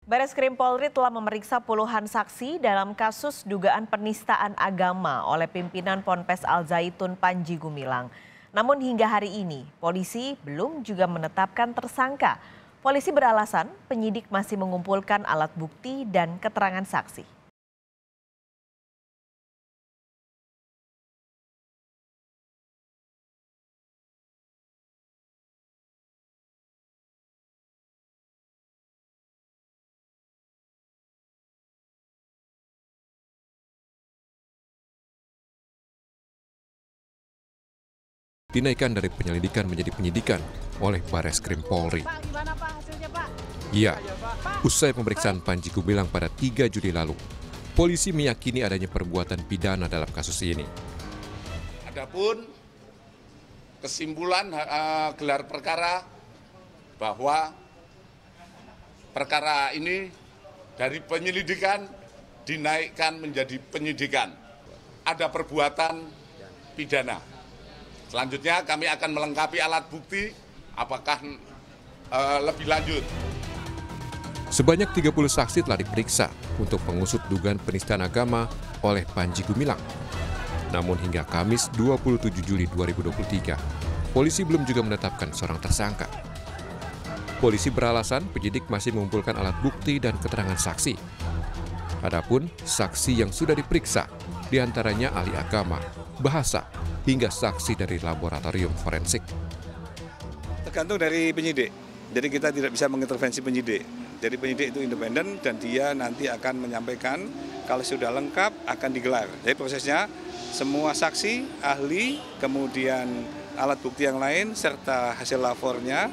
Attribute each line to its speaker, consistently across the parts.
Speaker 1: Bareskrim Polri telah memeriksa puluhan saksi dalam kasus dugaan penistaan agama oleh pimpinan Ponpes Al Zaitun Panji Gumilang. Namun hingga hari ini, polisi belum juga menetapkan tersangka. Polisi beralasan penyidik masih mengumpulkan alat bukti dan keterangan saksi.
Speaker 2: Dinaikkan dari penyelidikan menjadi penyidikan oleh Bareskrim Polri.
Speaker 3: Pak, gimana Pak hasilnya Pak?
Speaker 2: Ya, usai pemeriksaan Panji Gumilang pada 3 Juli lalu, polisi meyakini adanya perbuatan pidana dalam kasus ini.
Speaker 4: Adapun kesimpulan gelar perkara bahwa perkara ini dari penyelidikan dinaikkan menjadi penyidikan. Ada perbuatan pidana. Selanjutnya kami akan melengkapi alat bukti apakah lebih lanjut.
Speaker 2: Sebanyak 30 saksi telah diperiksa untuk mengusut dugaan penistaan agama oleh Panji Gumilang. Namun hingga Kamis 27 Juli 2023, polisi belum juga menetapkan seorang tersangka. Polisi beralasan penyidik masih mengumpulkan alat bukti dan keterangan saksi. Adapun saksi yang sudah diperiksa, diantaranya ahli agama, bahasa, hingga saksi dari laboratorium forensik.
Speaker 5: Tergantung dari penyidik, jadi kita tidak bisa mengintervensi penyidik. Jadi penyidik itu independen dan dia nanti akan menyampaikan kalau sudah lengkap akan digelar. Jadi prosesnya semua saksi, ahli, kemudian alat bukti yang lain serta hasil lapornya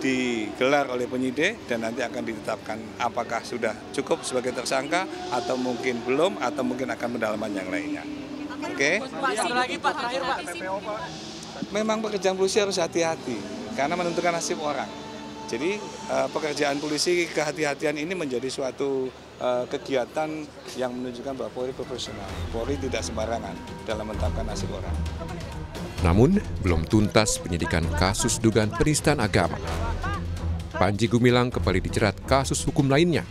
Speaker 5: digelar oleh penyidik dan nanti akan ditetapkan apakah sudah cukup sebagai tersangka atau mungkin belum atau mungkin akan pendalaman yang lainnya. Oke.
Speaker 3: Lagi Pak, terakhir Pak.
Speaker 5: Memang pekerjaan polisi harus hati-hati karena menentukan nasib orang. Jadi pekerjaan polisi kehati-hatian ini menjadi suatu kegiatan yang menunjukkan bahwa Polri profesional. Polri tidak sembarangan dalam menetapkan nasib orang.
Speaker 2: Namun, belum tuntas penyidikan kasus dugaan penistaan agama. Panji Gumilang kembali dijerat kasus hukum lainnya.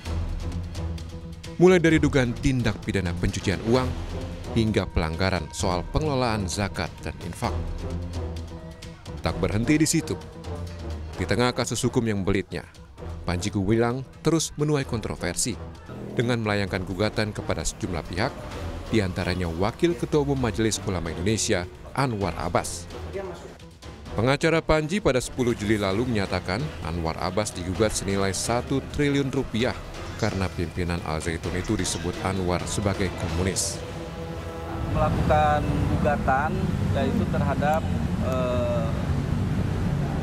Speaker 2: Mulai dari dugaan tindak pidana pencucian uang hingga pelanggaran soal pengelolaan zakat dan infak. Tak berhenti di situ. Di tengah kasus hukum yang belitnya, Panji Gumilang terus menuai kontroversi dengan melayangkan gugatan kepada sejumlah pihak, diantaranya Wakil Ketua Umum Majelis Ulama Indonesia, Anwar Abbas. Pengacara Panji pada 10 Juli lalu menyatakan Anwar Abbas digugat senilai 1 triliun rupiah karena pimpinan Al Zaitun itu disebut Anwar sebagai komunis.
Speaker 6: Melakukan gugatan yaitu terhadap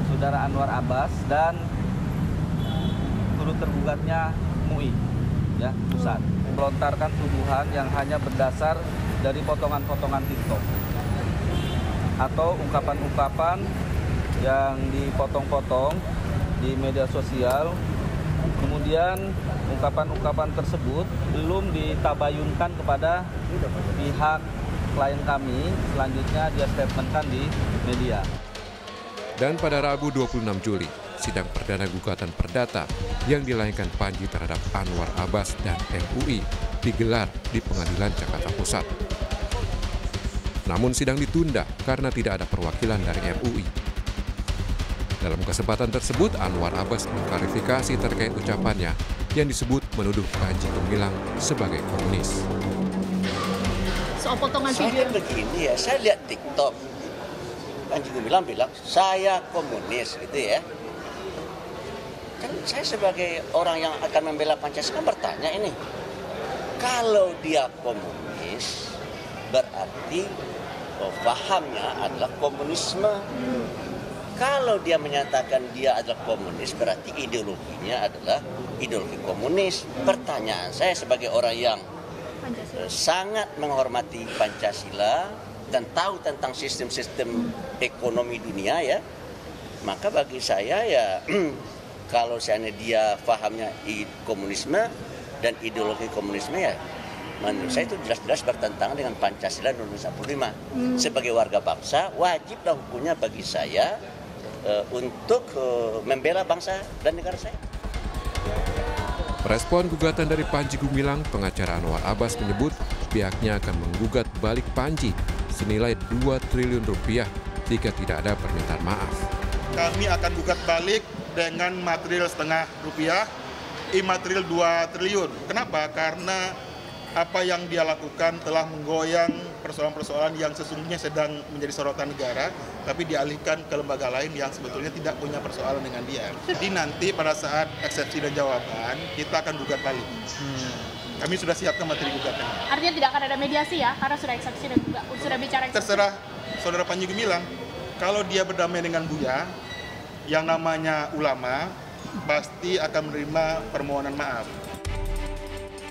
Speaker 6: Saudara Anwar Abbas dan turut tergugatnya MUI, ya, pusat, melontarkan tuduhan yang hanya berdasar dari potongan-potongan TikTok atau ungkapan-ungkapan yang dipotong-potong di media sosial. Kemudian ungkapan-ungkapan tersebut belum ditabayunkan kepada pihak klien kami, selanjutnya dia statementkan di media.
Speaker 2: Dan pada Rabu 26 Juli, sidang perdana gugatan perdata yang dilayangkan Panji terhadap Anwar Abbas dan MUI digelar di Pengadilan Jakarta Pusat. Namun sidang ditunda karena tidak ada perwakilan dari MUI. Dalam kesempatan tersebut, Anwar Abbas mengklarifikasi terkait ucapannya yang disebut menuduh Panji Gumilang sebagai komunis.
Speaker 3: Soal potongan
Speaker 7: Saya begini ya, saya lihat TikTok. Panji Gumilang bilang, saya komunis gitu ya. Kan saya sebagai orang yang akan membela Pancasila bertanya ini. Kalau dia komunis, berarti pahamnya adalah komunisme. Kalau dia menyatakan dia adalah komunis, berarti ideologinya adalah ideologi komunis. Pertanyaan saya sebagai orang yang sangat menghormati Pancasila dan tahu tentang sistem-sistem ekonomi dunia ya, maka bagi saya ya kalau seandainya dia pahamnya komunisme dan ideologi komunisme ya menurut saya itu jelas-jelas bertentangan dengan Pancasila dan Undang-Undang 45. Sebagai warga bangsa wajiblah hukumnya bagi saya untuk membela bangsa dan negara saya.
Speaker 2: Respon gugatan dari Panji Gumilang, pengacara Anwar Abbas menyebut pihaknya akan menggugat balik Panji senilai 2 triliun rupiah jika tidak ada permintaan maaf.
Speaker 8: Kami akan gugat balik dengan material setengah rupiah, imaterial 2 triliun. Kenapa? Karena apa yang dia lakukan telah menggoyang persoalan-persoalan yang sesungguhnya sedang menjadi sorotan negara, tapi dialihkan ke lembaga lain yang sebetulnya tidak punya persoalan dengan dia. Jadi nanti pada saat eksepsi dan jawaban, kita akan gugat balik. Kami sudah siapkan materi gugatan.
Speaker 3: Artinya tidak akan ada mediasi ya, karena sudah eksepsi dan juga sudah bicara eksepsi.
Speaker 8: Terserah Saudara Panji Gumilang, kalau dia berdamai dengan Buya, yang namanya ulama, pasti akan menerima permohonan maaf.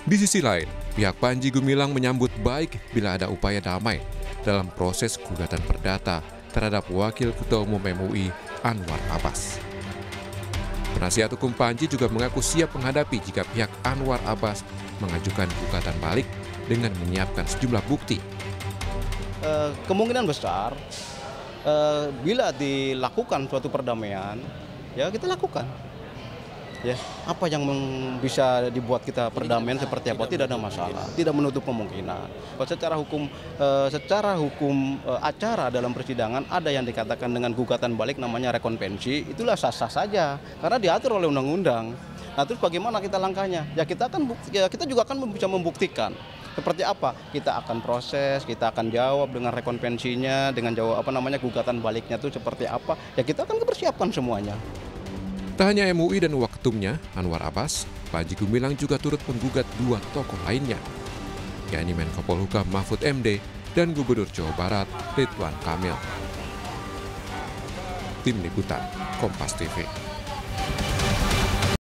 Speaker 2: Di sisi lain, pihak Panji Gumilang menyambut baik bila ada upaya damai dalam proses gugatan perdata terhadap Wakil Ketua Umum MUI Anwar Abbas. Penasihat hukum Panji juga mengaku siap menghadapi jika pihak Anwar Abbas mengajukan gugatan balik dengan menyiapkan sejumlah bukti.
Speaker 9: Kemungkinan besar bila dilakukan suatu perdamaian, ya kita lakukan. Ya, apa yang bisa dibuat kita perdamaian seperti apa tidak ada masalah, tidak menutup kemungkinan. Secara hukum acara dalam persidangan ada yang dikatakan dengan gugatan balik namanya rekonvensi, itulah sah-sah saja karena diatur oleh undang-undang. Nah, terus bagaimana kita langkahnya? Ya kita juga akan bisa membuktikan seperti apa. Kita akan proses, kita akan jawab dengan rekonvensinya, dengan jawab gugatan baliknya itu seperti apa. Ya kita akan persiapkan semuanya.
Speaker 2: Tak hanya MUI dan waketumnya, Anwar Abbas, Panji Gumilang juga turut menggugat 2 tokoh lainnya, yakni Menko Polhukam Mahfud MD dan Gubernur Jawa Barat Ridwan Kamil. Tim Liputan, Kompas TV.